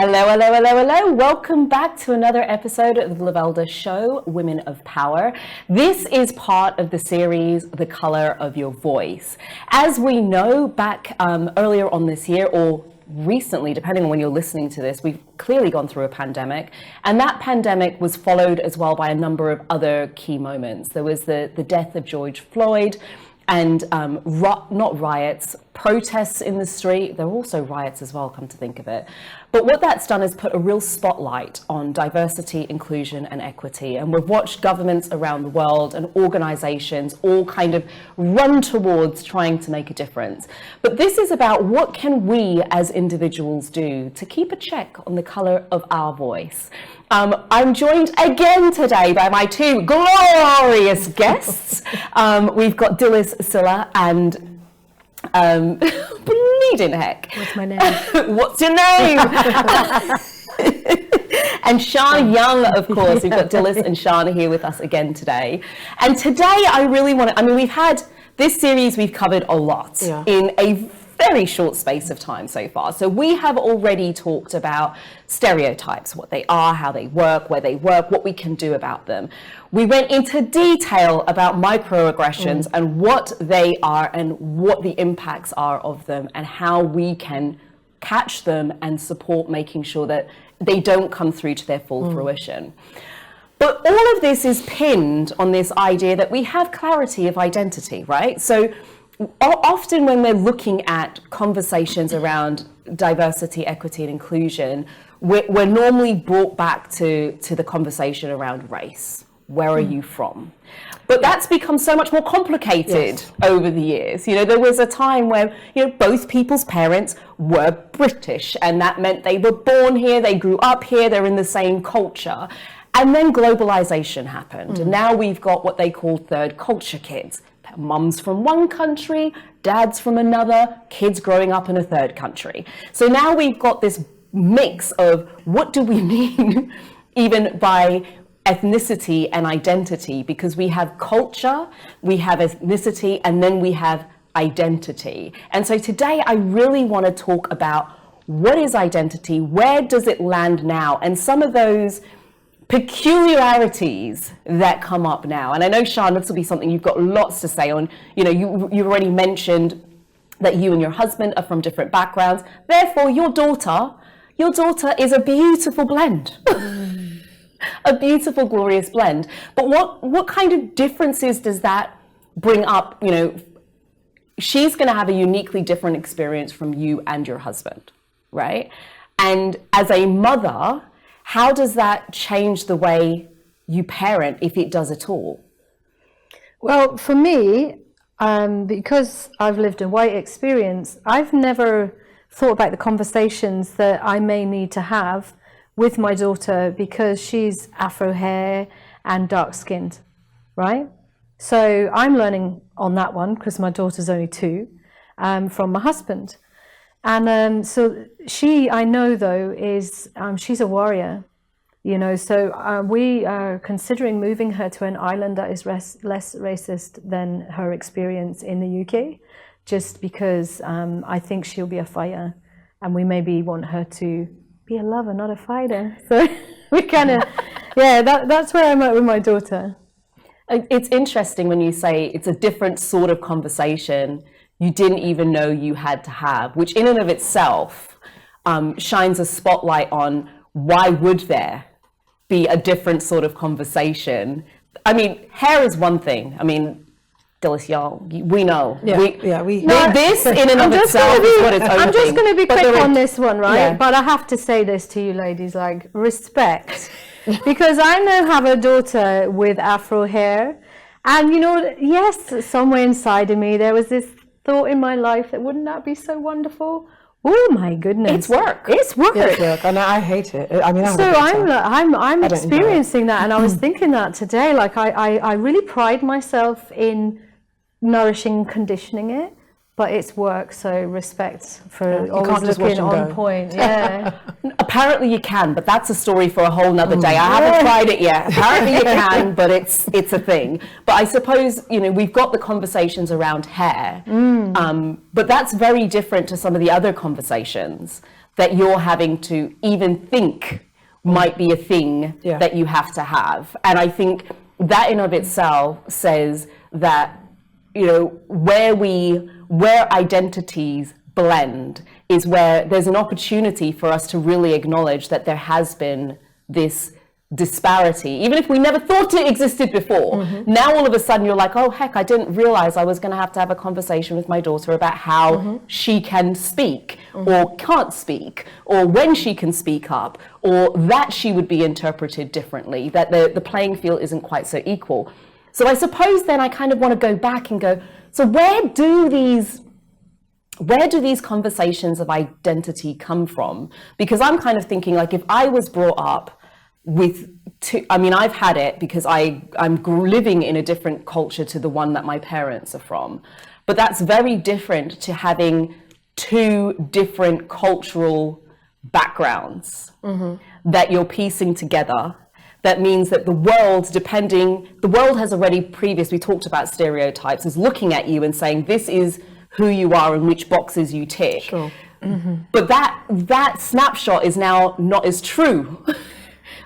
Hello, hello, hello, hello. Welcome back to another episode of the Lavelda Show, Women of Power. This is part of the series, The Color of Your Voice. As we know, back earlier on this year, or recently, depending on when you're listening to this, we've clearly gone through a pandemic. And that pandemic was followed as well by a number of other key moments. There was the death of George Floyd, and not riots, protests in the street. There were also riots as well, come to think of it. But what that's done is put a real spotlight on diversity, inclusion, and equity. And we've watched governments around the world and organizations all kind of run towards trying to make a difference. But this is about what can we as individuals do to keep a check on the color of our voice. I'm joined again today by my two glorious guests. We've got Dilys Sylla and bleeding heck. What's my name? What's your name? And Sian Young, of course. We've got Dilys and Sian here with us again today. And today I really want to, we've had this series, we've covered a lot in a very short space of time so far. So we have already talked about stereotypes, what they are, how they work, where they work, what we can do about them. We went into detail about microaggressions and what they are and what the impacts are of them and how we can catch them and support making sure that they don't come through to their full fruition. But all of this is pinned on this idea that we have clarity of identity, right? So often when we're looking at conversations around diversity, equity, and inclusion, we're normally brought back to the conversation around race. Where are you from? But that's become so much more complicated over the years. You know, there was a time where, both people's parents were British, and that meant they were born here, they grew up here, they're in the same culture. And then globalization happened. And now we've got what they call third culture kids. Mums from one country, dads from another, kids growing up in a third country. So now we've got this mix of what do we mean even by ethnicity and identity, because we have culture, we have ethnicity, and then we have identity. And so today I really want to talk about what is identity, where does it land now, and some of those peculiarities that come up now. And I know, Sian, this will be something you've got lots to say on. You've already mentioned that you and your husband are from different backgrounds. Therefore, your daughter is a beautiful blend. A beautiful, glorious blend. But what kind of differences does that bring up? She's going to have a uniquely different experience from you and your husband, right? And as a mother, how does that change the way you parent, if it does at all? Well, for me, because I've lived a white experience, I've never thought about the conversations that I may need to have with my daughter because she's Afro hair and dark skinned, right? So I'm learning on that one because my daughter's only 2 from my husband. And so I know though, she's a warrior, so we are considering moving her to an island that is less racist than her experience in the UK, just because I think she'll be a fighter and we maybe want her to be a lover, not a fighter. So we kind of, that's where I'm at with my daughter. It's interesting when you say it's a different sort of conversation you didn't even know you had to have, which in and of itself shines a spotlight on why would there be a different sort of conversation. Hair is one thing. Dilys, y'all, we know. This in and of itself is what it's own I'm just going to be quick on this one, right? Yeah. But I have to say this to you ladies, respect. Because I now have a daughter with Afro hair. And yes, somewhere inside of me, there was this thought in my life that wouldn't that be so wonderful? Oh my goodness! It's work. It's work. It's work, and I hate it. I'm experiencing that, and I was thinking that today. I really pride myself in nourishing and conditioning it, but it's work. So respect for always looking on point. Yeah. Apparently you can, but that's a story for a whole nother day. I haven't tried it yet. Apparently you can, but it's a thing. But I suppose, we've got the conversations around hair, but that's very different to some of the other conversations that you're having to even think might be a thing that you have to have. And I think that in of itself says that, you know, where identities blend is where there's an opportunity for us to really acknowledge that there has been this disparity, even if we never thought it existed before. Now all of a sudden you're like, oh heck, I didn't realize I was going to have a conversation with my daughter about how she can speak or can't speak, or when she can speak up, or that she would be interpreted differently, that the playing field isn't quite so equal. So I suppose then I kind of want to go back and go, so where do these conversations of identity come from? Because I'm kind of thinking, like, if I was brought up with I've had it because I'm living in a different culture to the one that my parents are from, but that's very different to having two different cultural backgrounds that you're piecing together. That means that the world has already we talked about stereotypes, is looking at you and saying, this is who you are and which boxes you tick. Sure. But that snapshot is now not as true.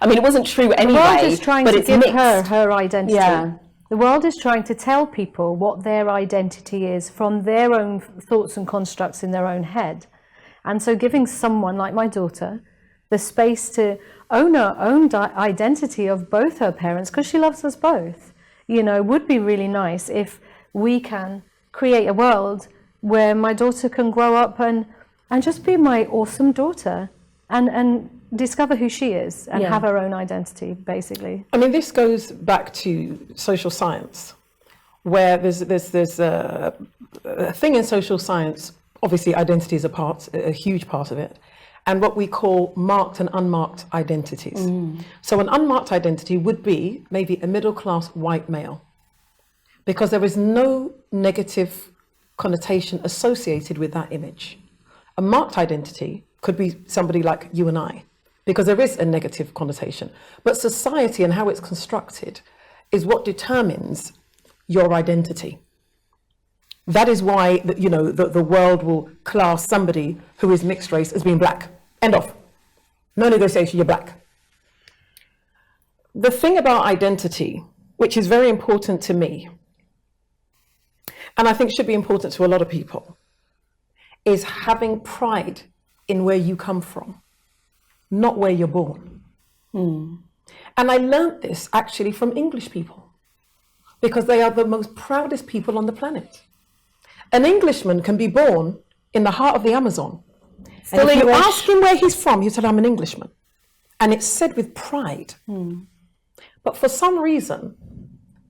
I mean, it wasn't true anyway. The world is trying to give her identity. Yeah. The world is trying to tell people what their identity is from their own thoughts and constructs in their own head. And so giving someone like my daughter the space to own her own identity of both her parents, because she loves us both, you know, would be really nice if we can create a world where my daughter can grow up and just be my awesome daughter and discover who she is and have her own identity, basically. I mean, this goes back to social science, where there's a thing in social science. Obviously, identity is a huge part of it, and what we call marked and unmarked identities. So an unmarked identity would be maybe a middle-class white male, because there is no negative connotation associated with that image. A marked identity could be somebody like you and I, because there is a negative connotation. But society and how it's constructed is what determines your identity. That is why the world will class somebody who is mixed race as being black. End of. No negotiation, you're black. The thing about identity, which is very important to me, and I think should be important to a lot of people, is having pride in where you come from, not where you're born. And I learned this actually from English people, because they are the most proudest people on the planet. An Englishman can be born in the heart of the Amazon. And if you ask him where he's from, he said, I'm an Englishman. And it's said with pride. But for some reason,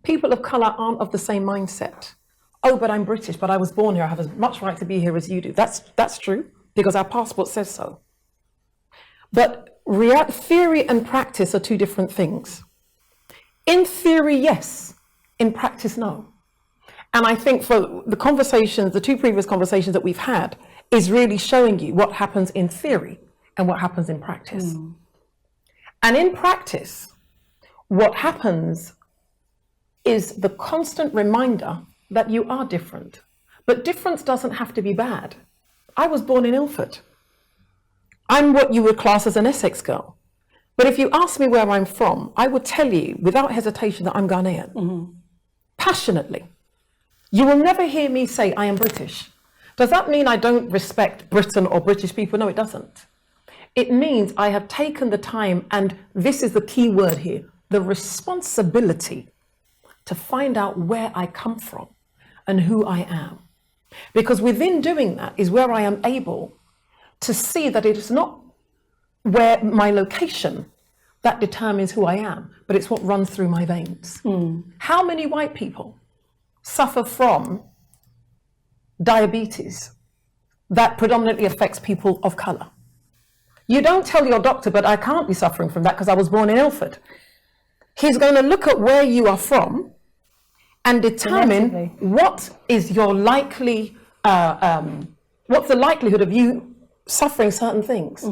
people of colour aren't of the same mindset. Oh, but I'm British, but I was born here. I have as much right to be here as you do. That's true, because our passport says so. But theory and practice are two different things. In theory, yes. In practice, no. And I think for the two previous conversations that we've had, is really showing you what happens in theory and what happens in practice. And in practice, what happens is the constant reminder that you are different. But difference doesn't have to be bad. I was born in Ilford. I'm what you would class as an Essex girl. But if you ask me where I'm from, I would tell you without hesitation that I'm Ghanaian. Passionately. You will never hear me say I am British. Does that mean I don't respect Britain or British people? No, it doesn't. It means I have taken the time, and this is the key word here, the responsibility to find out where I come from and who I am. Because within doing that is where I am able to see that it is not where my location that determines who I am, but it's what runs through my veins. How many white people suffer from diabetes that predominantly affects people of colour? You don't tell your doctor, but I can't be suffering from that because I was born in Ilford. He's going to look at where you are from and determine what is your likely, what's the likelihood of you suffering certain things.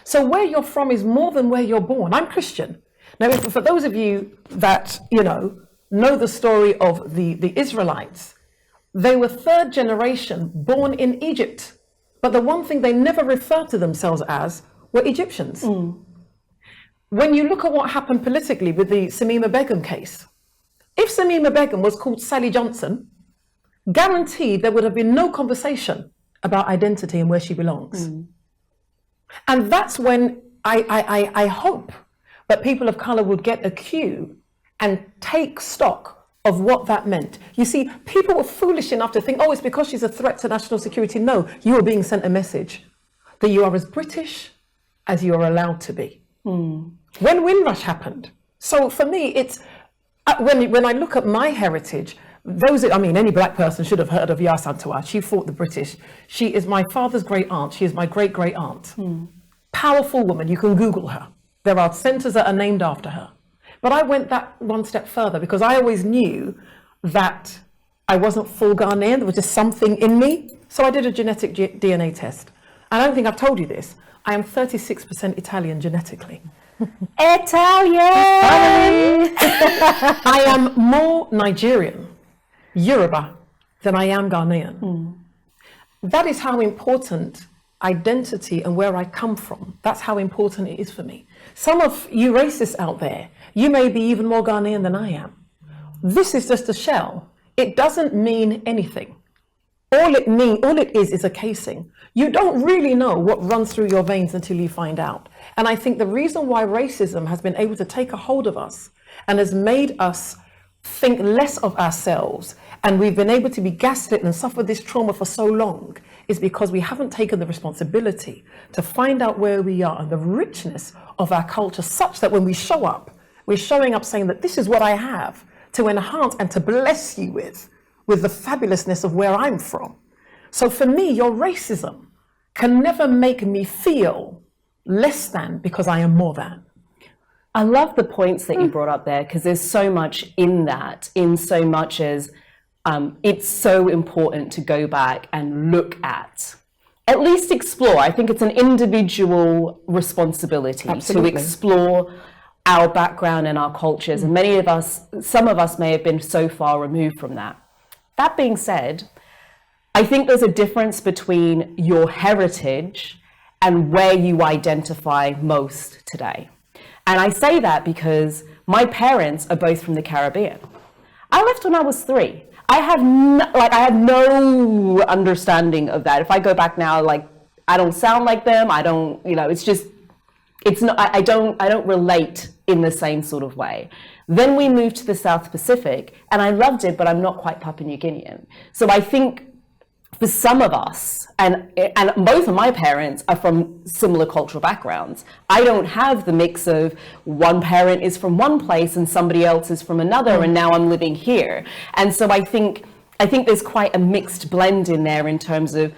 So where you're from is more than where you're born. I'm Christian. Now, for those of you that, know the story of the Israelites, they were third generation born in Egypt, But the one thing they never referred to themselves as were Egyptians. When you look at what happened politically with the Samima Begum case, if Samima Begum was called Sally Johnson, guaranteed there would have been no conversation about identity and where she belongs. And that's when I hope that people of colour would get a cue and take stock of what that meant. You see, people were foolish enough to think, oh, it's because she's a threat to national security. No, you are being sent a message that you are as British as you are allowed to be. When Windrush happened, so for me, it's, when I look at my heritage, any black person should have heard of Yaa Asantewaa. She fought the British. She is my father's great aunt. She is my great aunt. Powerful woman. You can Google her. There are centres that are named after her. But I went that one step further because I always knew that I wasn't full Ghanaian. There was just something in me. So I did a genetic DNA test. And I don't think I've told you this. I am 36% Italian genetically. Italian! I am more Nigerian, Yoruba, than I am Ghanaian. That is how important identity and where I come from, that's how important it is for me. Some of you racists out there, you may be even more Ghanaian than I am. This is just a shell. It doesn't mean anything. All it is a casing. You don't really know what runs through your veins until you find out. And I think the reason why racism has been able to take a hold of us and has made us think less of ourselves, and we've been able to be gaslit and suffer this trauma for so long, is because we haven't taken the responsibility to find out where we are and the richness of our culture, such that when we show up, we're showing up saying that this is what I have to enhance and to bless you with the fabulousness of where I'm from. So for me, your racism can never make me feel less than because I am more than. I love the points that you brought up there, because there's so much in that, in so much as it's so important to go back and look at least explore. I think it's an individual responsibility to explore our background and our cultures. And many of us, some of us may have been so far removed from that. That being said, I think there's a difference between your heritage and where you identify most today. And I say that because my parents are both from the Caribbean. I left when I was 3. I have no understanding of that. If I go back now, I don't sound like them. I don't, I don't relate in the same sort of way. Then we moved to the South Pacific and I loved it, but I'm not quite Papua New Guinean. So I think for some of us, and both of my parents are from similar cultural backgrounds. I don't have the mix of one parent is from one place and somebody else is from another, and now I'm living here. And so I think there's quite a mixed blend in there in terms of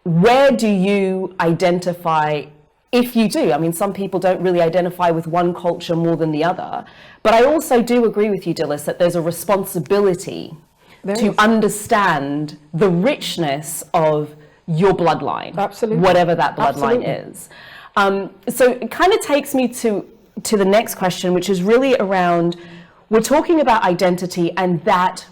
where do you identify, if you do. I mean, some people don't really identify with one culture more than the other. But I also do agree with you, Dilys, that there's a responsibility to understand the richness of your bloodline, whatever that bloodline is. So it kind of takes me to the next question, which is really around, we're talking about identity, and that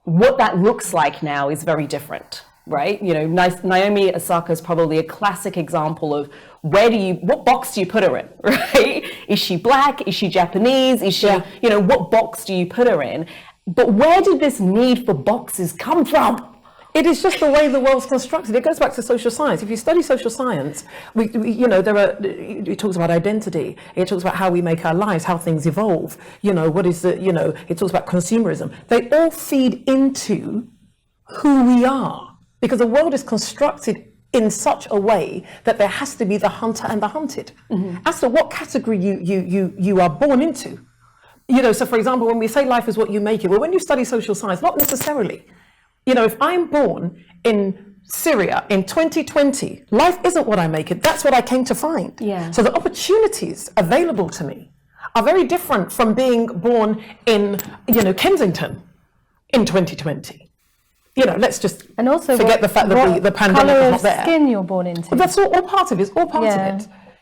what that looks like now is very different, right? Naomi Osaka is probably a classic example of what box do you put her in, right? Is she black? Is she Japanese? Is she, what box do you put her in? But where did this need for boxes come from? It is just the way the world's constructed. It goes back to social science. If you study social science, it talks about identity. It talks about how we make our lives, how things evolve. It talks about consumerism. They all feed into who we are, because the world is constructed in such a way that there has to be the hunter and the hunted. As to what category you are born into. So for example, when we say life is what you make it, well, when you study social science, not necessarily. If I'm born in Syria in 2020, life isn't what I make it. That's what I came to find. Yeah. So the opportunities available to me are very different from being born in, Kensington in 2020. Let's just forget the fact that the pandemic is not there. Colour of skin you're born into. But that's all part of it. It's all part of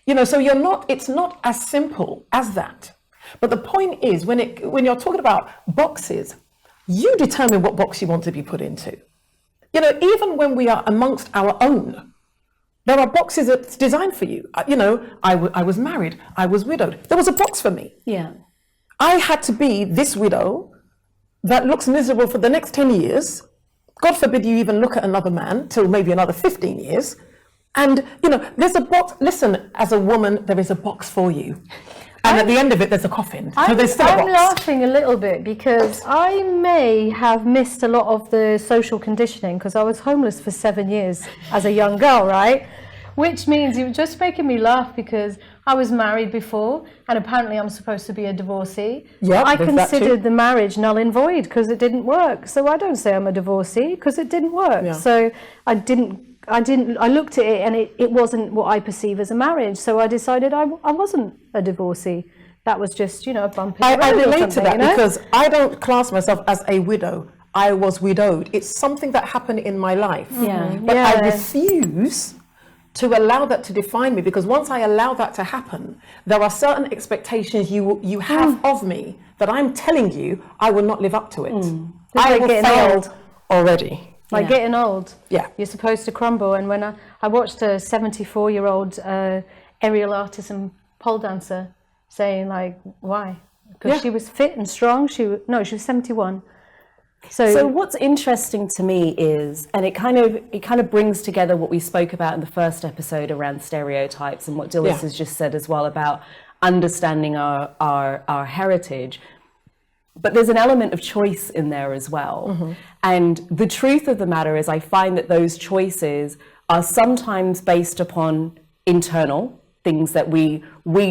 it. So it's not as simple as that. But the point is, when you're talking about boxes, you determine what box you want to be put into. Even when we are amongst our own, There are boxes that's designed for you. I was married, I was widowed. There was a box for me. Yeah. I had to be this widow that looks miserable for the next 10 years. God forbid you even look at another man till maybe another 15 years. And, there's a box. Listen, as a woman, there is a box for you. And at the end of it, there's a coffin. So there's still a box. I'm laughing a little bit because I may have missed a lot of the social conditioning because I was homeless for 7 years as a young girl, right? Which means you're just making me laugh because I was married before and apparently I'm supposed to be a divorcee. Yeah, I considered the marriage null and void because it didn't work. So I don't say I'm a divorcee because it didn't work. Yeah. So I looked at it and it wasn't what I perceive as a marriage. So I decided I wasn't a divorcee. That was just, a bump in the road. I relate or to that you know? because I don't class myself as a widow. I was widowed. It's something that happened in my life. Yeah. But I refuse to allow that to define me, because once I allow that to happen, there are certain expectations you have of me that I'm telling you I will not live up to it. I will fail already. Like getting old. Yeah. You're supposed to crumble. And when I watched a 74-year-old aerial artist and pole dancer saying like, why? Because she was fit and strong. She was 71. So what's interesting to me is, and it kind of brings together what we spoke about in the first episode around stereotypes and what Dilys has just said as well about understanding our heritage. But there's an element of choice in there as well. Mm-hmm. And the truth of the matter is I find that those choices are sometimes based upon internal things that we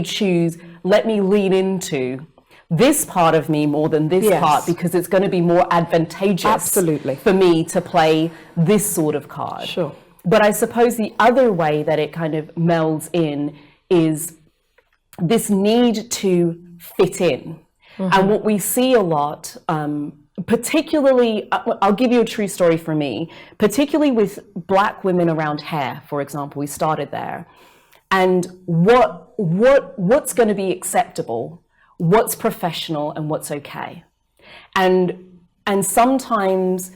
choose. Let me lean into this part of me more than this part because it's going to be more advantageous for me to play this sort of card. Sure. But I suppose the other way that it kind of melds in is this need to fit in. Mm-hmm. And what we see a lot, particularly, I'll give you a true story for me, particularly with Black women around hair, for example, we started there. And what's going to be acceptable, what's professional and what's okay. And sometimes,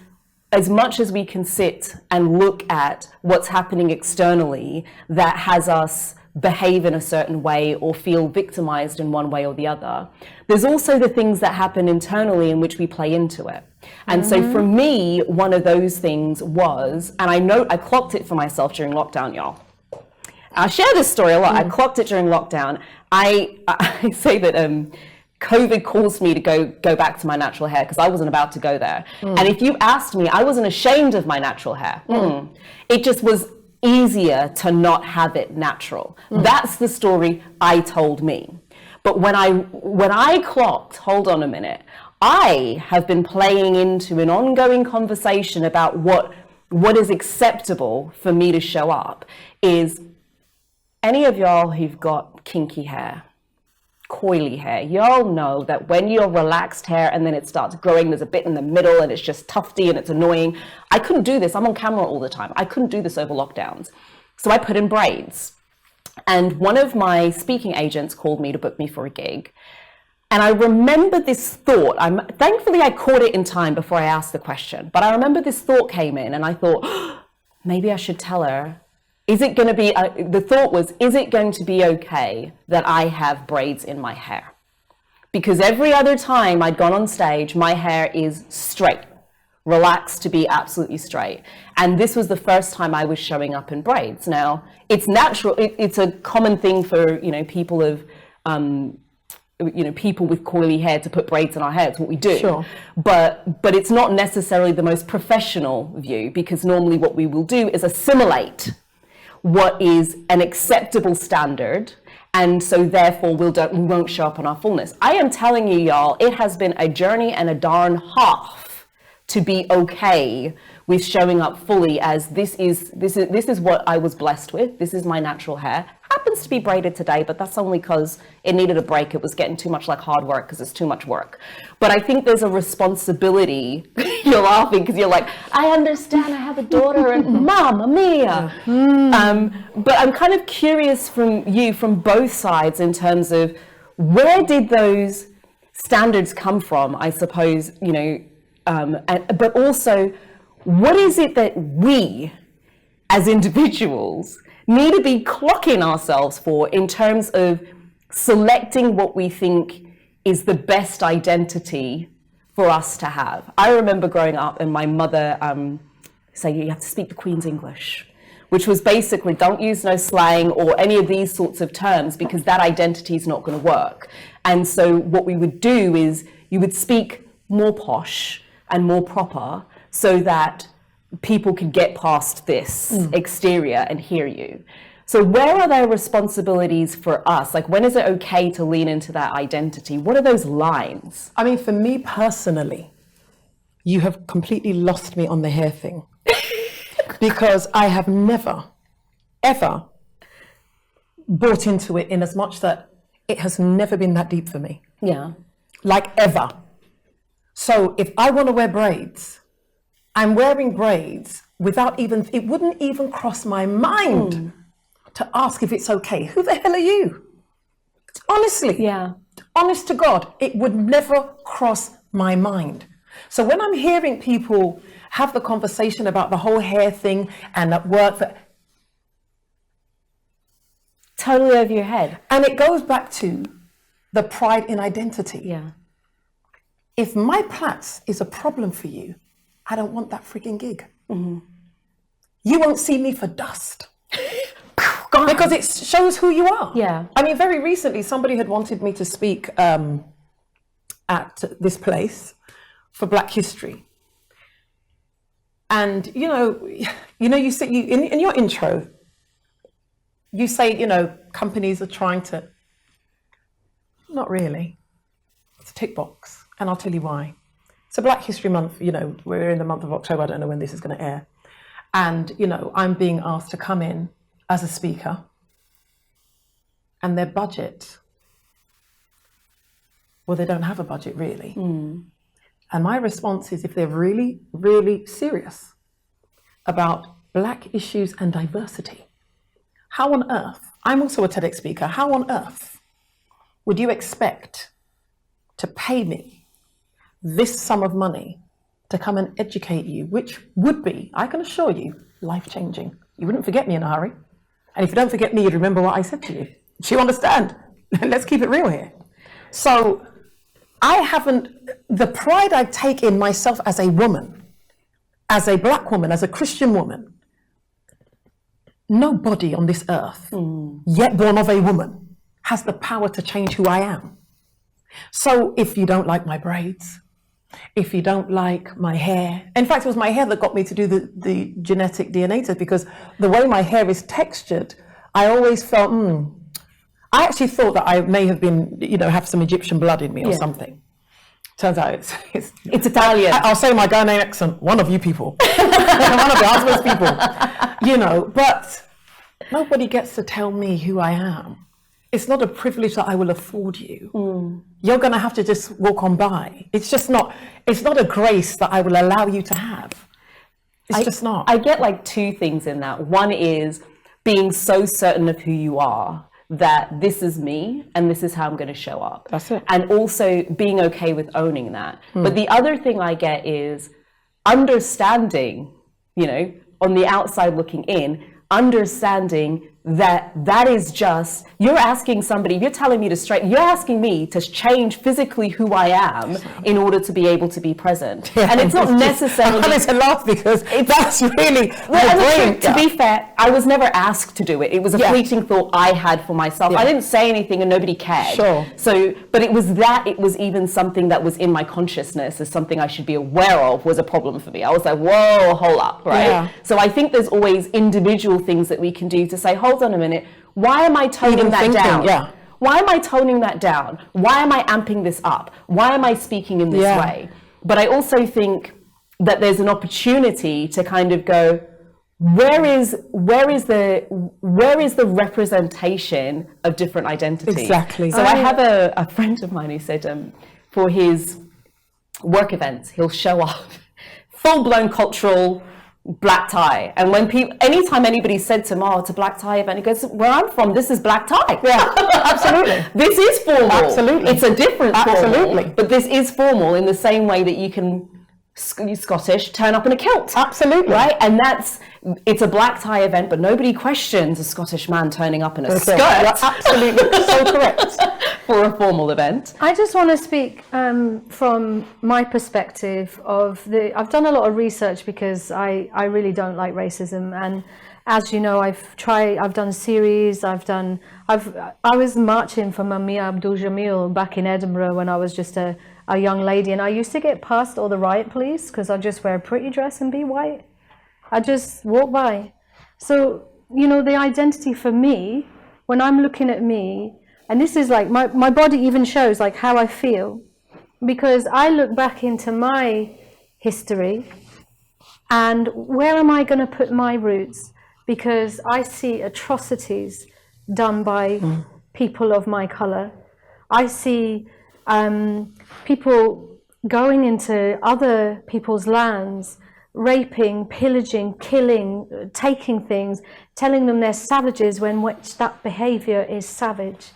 as much as we can sit and look at what's happening externally that has us behave in a certain way or feel victimized in one way or the other, there's also the things that happen internally in which we play into it. And so for me, one of those things was, and I clocked it for myself during lockdown, y'all. I share this story a lot. I clocked it during lockdown. I say that COVID caused me to go back to my natural hair because I wasn't about to go there. And if you asked me, I wasn't ashamed of my natural hair. It just was easier to not have it natural. That's the story I told me. But when I clocked, hold on a minute, I have been playing into an ongoing conversation about what is acceptable for me to show up is any of y'all who've got kinky hair, coily hair, y'all know that when you're relaxed hair and then it starts growing, there's a bit in the middle and it's just tufty and it's annoying. I couldn't do this. I'm on camera all the time. I couldn't do this over lockdowns. So I put in braids. And one of my speaking agents called me to book me for a gig. And I remember this thought. Thankfully, I caught it in time before I asked the question. But I remember this thought came in and I thought, maybe I should tell her. Is it going to be, the thought was, is it going to be okay that I have braids in my hair? Because every other time I'd gone on stage, my hair is straight, relaxed to be absolutely straight. And this was the first time I was showing up in braids. Now, it's natural, it's a common thing for, people of, people with coily hair to put braids in our hair. It's what we do. Sure. But it's not necessarily the most professional view, because normally what we will do is assimilate what is an acceptable standard, and so therefore we won't show up on our fullness. I am telling you, y'all, it has been a journey and a darn half to be okay with showing up fully as this is what I was blessed with. This is my natural hair. Happens to be braided today, but that's only because it needed a break. It was getting too much like hard work because it's too much work. But I think there's a responsibility. You're laughing because you're like, I understand, I have a daughter and Mamma Mia. But I'm kind of curious from both sides in terms of where did those standards come from, I suppose, but also what is it that we as individuals need to be clocking ourselves for in terms of selecting what we think is the best identity for us to have. I remember growing up and my mother saying, you have to speak the Queen's English, which was basically don't use no slang or any of these sorts of terms because that identity is not going to work. And so what we would do is you would speak more posh and more proper so that people could get past this exterior and hear you. So where are there responsibilities for us? Like, when is it okay to lean into that identity? What are those lines? I mean, for me personally, you have completely lost me on the hair thing. Because I have never, ever bought into it in as much that it has never been that deep for me. Yeah. Like ever. So if I want to wear braids, I'm wearing braids without even, it wouldn't even cross my mind to ask if it's okay. Who the hell are you? Honestly. Yeah. Honest to God, it would never cross my mind. So when I'm hearing people have the conversation about the whole hair thing and at work, Totally over your head. and it goes back to the pride in identity. Yeah. If my plaits is a problem for you, I don't want that freaking gig. You won't see me for dust. Because it shows who you are. Yeah. I mean, very recently, somebody had wanted me to speak at this place for Black History. And, you say, in your intro, you say, companies are trying to, not really. It's a tick box. And I'll tell you why. So Black History Month, we're in the month of October. I don't know when this is going to air. And, I'm being asked to come in as a speaker, and their budget, well, they don't have a budget really. And my response is, if they're really, really serious about Black issues and diversity, how on earth, I'm also a TEDx speaker, how on earth would you expect to pay me this sum of money to come and educate you, which would be, I can assure you, life-changing. You wouldn't forget me in a hurry. And if you don't forget me, you'd remember what I said to you. Do you understand? Let's keep it real here. So the pride I take in myself as a woman, as a Black woman, as a Christian woman, nobody on this earth, yet born of a woman, has the power to change who I am. So if you don't like my braids, if you don't like my hair, in fact, it was my hair that got me to do the genetic DNA test, because the way my hair is textured, I always felt, I actually thought that I may have been, have some Egyptian blood in me or something. Turns out it's Italian. I'll say my Ghanaian accent, one of you people, one of the husband's people, but nobody gets to tell me who I am. It's not a privilege that I will afford you. You're going to have to just walk on by. It's not a grace that I will allow you to have. It's just not. I get like two things in that. One is being so certain of who you are that this is me and this is how I'm going to show up. That's it. And also being okay with owning that. But the other thing I get is understanding, on the outside looking in, understanding that is just, you're asking somebody, you're telling me you're asking me to change physically who I am in order to be able to be present. Yeah, and it's not necessarily... I wanted to laugh because that's really... To be fair, I was never asked to do it. It was a fleeting thought I had for myself. I didn't say anything and nobody cared. Sure. So, but it was even something that was in my consciousness as something I should be aware of was a problem for me. I was like, whoa, hold up, right? Yeah. So I think there's always individual things that we can do to say, hold on a minute, why am I toning that down? Yeah. Why am I toning that down? Why am I amping this up? Why am I speaking in this way? But I also think that there's an opportunity to kind of go, where is the representation of different identities? Exactly. So I have a friend of mine who said for his work events, he'll show up full-blown cultural black tie, and anytime anybody said to him, it's a black tie event, he goes, where I'm from, this is black tie. Yeah, absolutely. This is formal. Absolutely. It's a different Absolutely. formal, but this is formal in the same way that you can, Scottish, turn up in a kilt. Absolutely. Right? And it's a black tie event, but nobody questions a Scottish man turning up in a skirt. You're absolutely so correct. For a formal event. I just want to speak from my perspective I've done a lot of research because I really don't like racism, and as you know, I've done series, I was marching for Mumia Abdul-Jamil back in Edinburgh when I was just a young lady, and I used to get past all the riot police because I'd just wear a pretty dress and be white. I just walk by. So, the identity for me, when I'm looking at me, and this is like, my body even shows like how I feel, because I look back into my history and where am I going to put my roots? Because I see atrocities done by people of my colour. I see people going into other people's lands, raping, pillaging, killing, taking things, telling them they're savages when that behaviour is savage.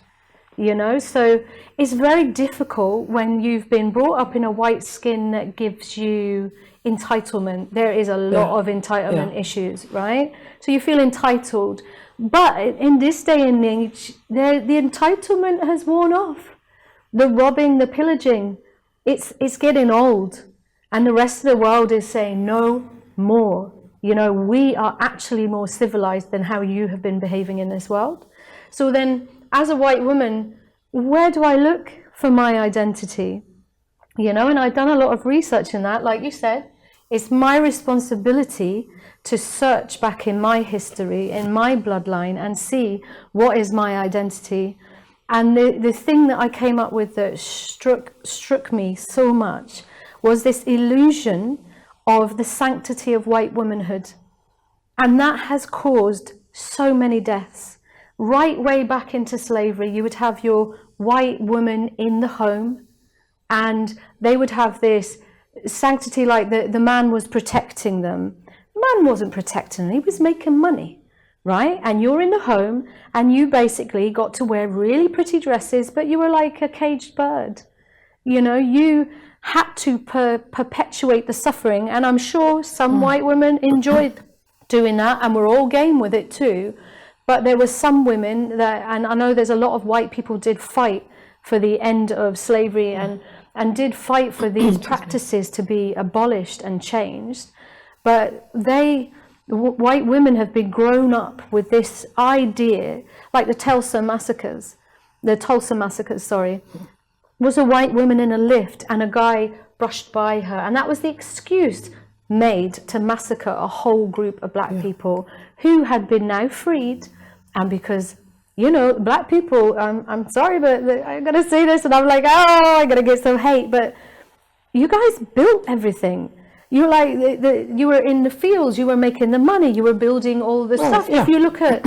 So it's very difficult when you've been brought up in a white skin that gives you entitlement. There is a lot of entitlement issues, right? So you feel entitled. But in this day and age, the entitlement has worn off. The robbing, the pillaging, it's getting old. And the rest of the world is saying no more. We are actually more civilized than how you have been behaving in this world. So then, as a white woman, where do I look for my identity? And I've done a lot of research in that. Like you said, it's my responsibility to search back in my history, in my bloodline, and see what is my identity. And the thing that I came up with that struck me so much was this illusion of the sanctity of white womanhood. And that has caused so many deaths. Right way back into slavery, you would have your white woman in the home, and they would have this sanctity, like the man was protecting them. The man wasn't protecting them, he was making money, right? And you're in the home, and you basically got to wear really pretty dresses, but you were like a caged bird. You had to perpetuate the suffering, and I'm sure some white women enjoyed doing that, and were all game with it too. But there were some women that, and I know there's a lot of white people did fight for the end of slavery and did fight for these practices to be abolished and changed. But white women have been grown up with this idea, like the Tulsa massacres, was a white woman in a lift and a guy brushed by her. And that was the excuse made to massacre a whole group of black people who had been now freed. And because, black people, I'm sorry, but I'm going to say this, and I'm like, I'm going to get some hate, but you guys built everything. You you were in the fields, you were making the money, you were building all the stuff. If you look at,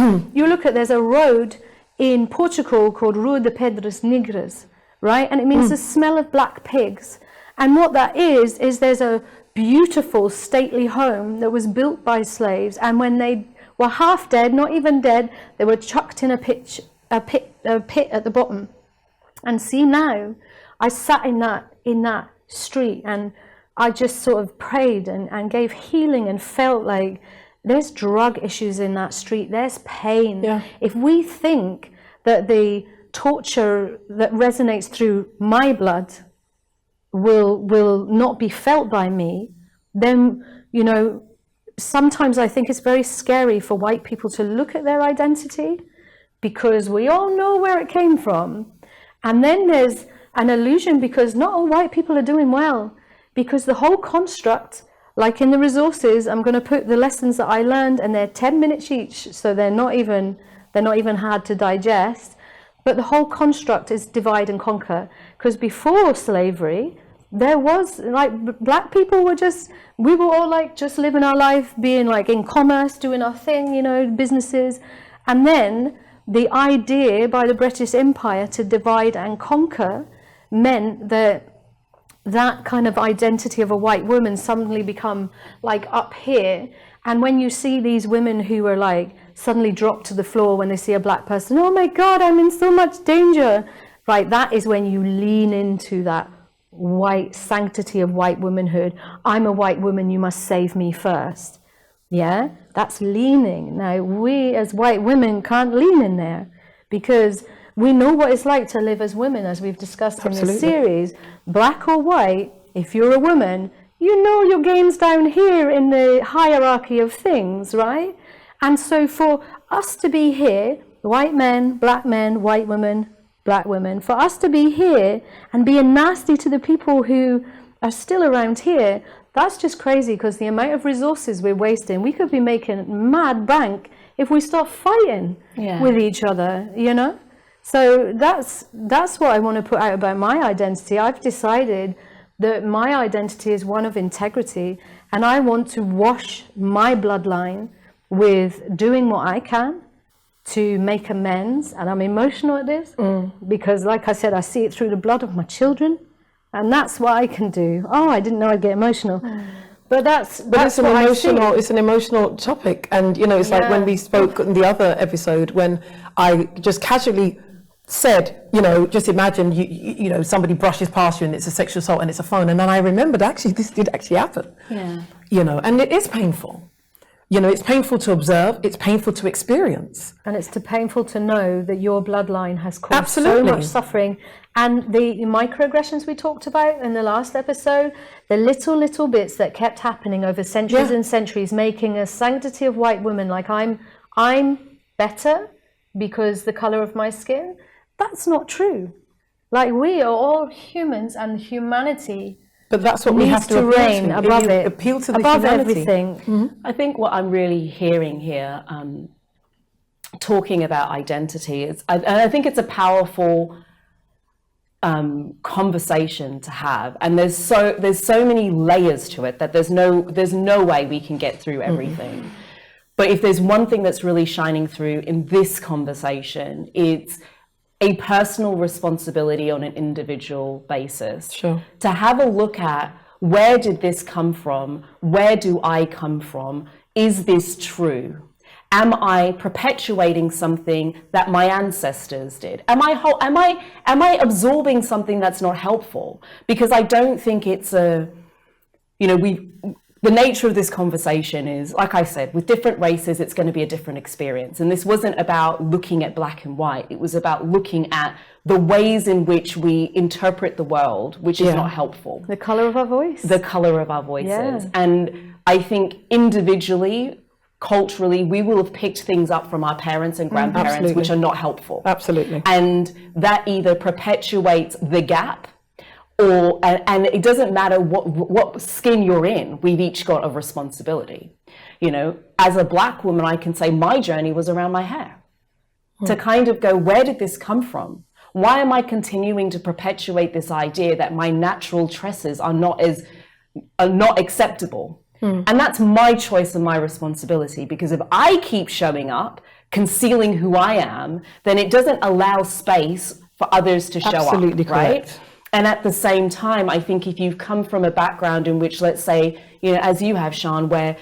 there's a road in Portugal called Rua de Pedras Negras, right? And it means the smell of black pigs. And what that is there's a beautiful stately home that was built by slaves, and when they were half dead, not even dead, they were chucked in a pit at the bottom. And see, now I sat in that street, and I just sort of prayed and gave healing, and felt like there's drug issues in that street, there's pain. If we think that the torture that resonates through my blood will not be felt by me, then sometimes I think it's very scary for white people to look at their identity, because we all know where it came from. And then there's an illusion, because not all white people are doing well, because the whole construct, like in the resources, I'm going to put the lessons that I learned, and they're 10 minutes each, so they're not even hard to digest. But the whole construct is divide and conquer, because before slavery, there was black people we were all just living our life, being in commerce, doing our thing, businesses. And then the idea by the British Empire to divide and conquer meant that kind of identity of a white woman suddenly become up here. And when you see these women who are suddenly drop to the floor when they see a black person, oh my God, I'm in so much danger, right? That is when you lean into that white sanctity of white womanhood. I'm a white woman, you must save me first. Yeah, that's leaning. Now, we as white women can't lean in there because we know what it's like to live as women, as we've discussed in this series. Black or white, if you're a woman, you know your game's down here in the hierarchy of things, right? And so for us to be here, white men, white women, black women, for us to be here and being nasty to the people who are still around here, that's just crazy, because the amount of resources we're wasting, we could be making mad bank if we stop fighting with each other, you know? So that's what I want to put out about my identity. I've decided that my identity is one of integrity, and I want to wash my bloodline with doing what I can to make amends. And I'm emotional at this because, like I said, I see it through the blood of my children. And that's what I can do. Oh, I didn't know I'd get emotional. But it's an emotional topic. And, you know, it's like when we spoke in the other episode, when I just casually said, you know, just imagine, you know, somebody brushes past you and it's a sexual assault and it's a phone. And then I remembered, actually, this did actually happen. Yeah. You know, and it is painful. You know, it's painful to observe, it's painful to experience. And it's painful to know that your bloodline has caused so much suffering. And the microaggressions we talked about in the last episode, the little bits that kept happening over centuries and centuries, making a sanctity of white women, like I'm better because the color of my skin, that's not true. Like, we are all humans, and humanity. But that's what we have to reign above it, appeal to the above humanity. Everything. Mm-hmm. I think what I'm really hearing here, talking about identity, is, I think it's a powerful conversation to have, and there's so many layers to it that there's no way we can get through everything. Mm-hmm. But if there's one thing that's really shining through in this conversation, it's a personal responsibility on an individual basis. Sure. To have a look at, where did this come from? Where do I come from? Is this true? Am I perpetuating something that my ancestors did? Am I absorbing something that's not helpful? Because I don't think it's the nature of this conversation is, like I said, with different races, it's going to be a different experience. And this wasn't about looking at black and white. It was about looking at the ways in which we interpret the world, which is not helpful. The color of our voice. The color of our voices. Yeah. And I think individually, culturally, we will have picked things up from our parents and grandparents, which are not helpful. Absolutely. And that either perpetuates the gap, and it doesn't matter what skin you're in, we've each got a responsibility. You know, as a black woman, I can say my journey was around my hair. To kind of go, where did this come from? Why am I continuing to perpetuate this idea that my natural tresses are not acceptable? And that's my choice and my responsibility, because if I keep showing up, concealing who I am, then it doesn't allow space for others to show up, right? Correct. And at the same time, I think if you've come from a background in which, let's say, you know, as you have, Sean, where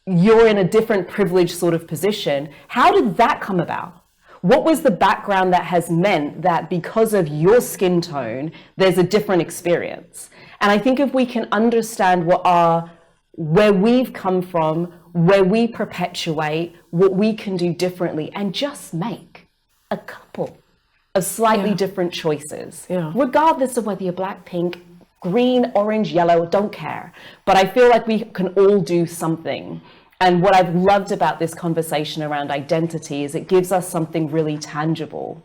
you're in a different privileged sort of position, how did that come about? What was the background that has meant that because of your skin tone, there's a different experience? And I think if we can understand where we've come from, where we perpetuate, what we can do differently, and just make a couple of slightly different choices, regardless of whether you're black, pink, green, orange, yellow, don't care. But I feel like we can all do something. And what I've loved about this conversation around identity is it gives us something really tangible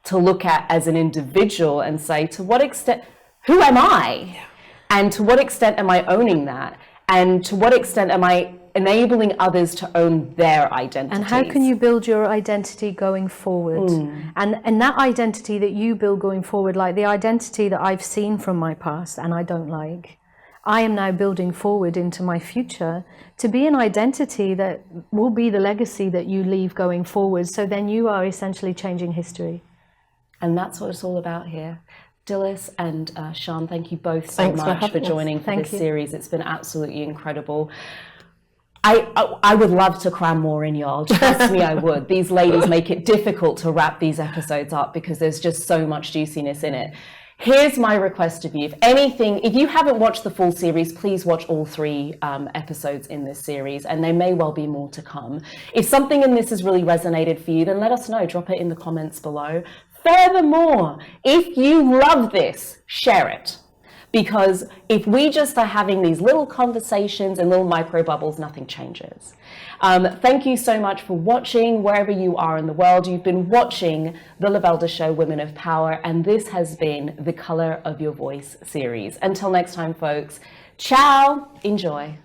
to look at as an individual and say, to what extent, who am I? And to what extent am I owning that? And to what extent am I enabling others to own their identity? And how can you build your identity going forward? And that identity that you build going forward, like the identity that I've seen from my past and I don't like, I am now building forward into my future to be an identity that will be the legacy that you leave going forward. So then you are essentially changing history. And that's what it's all about here. Dilys and Sean, thank you both so much for joining for this series. It's been absolutely incredible. I would love to cram more in, y'all. Trust me, I would. These ladies make it difficult to wrap these episodes up because there's just so much juiciness in it. Here's my request of you. If you haven't watched the full series, please watch all 3 episodes in this series, and there may well be more to come. If something in this has really resonated for you, then let us know. Drop it in the comments below. Furthermore, if you love this, share it. Because if we just are having these little conversations and little micro bubbles, nothing changes. Thank you so much for watching wherever you are in the world. You've been watching The Lovelda Show, Women of Power, and this has been the Color of Your Voice series. Until next time, folks, ciao, enjoy.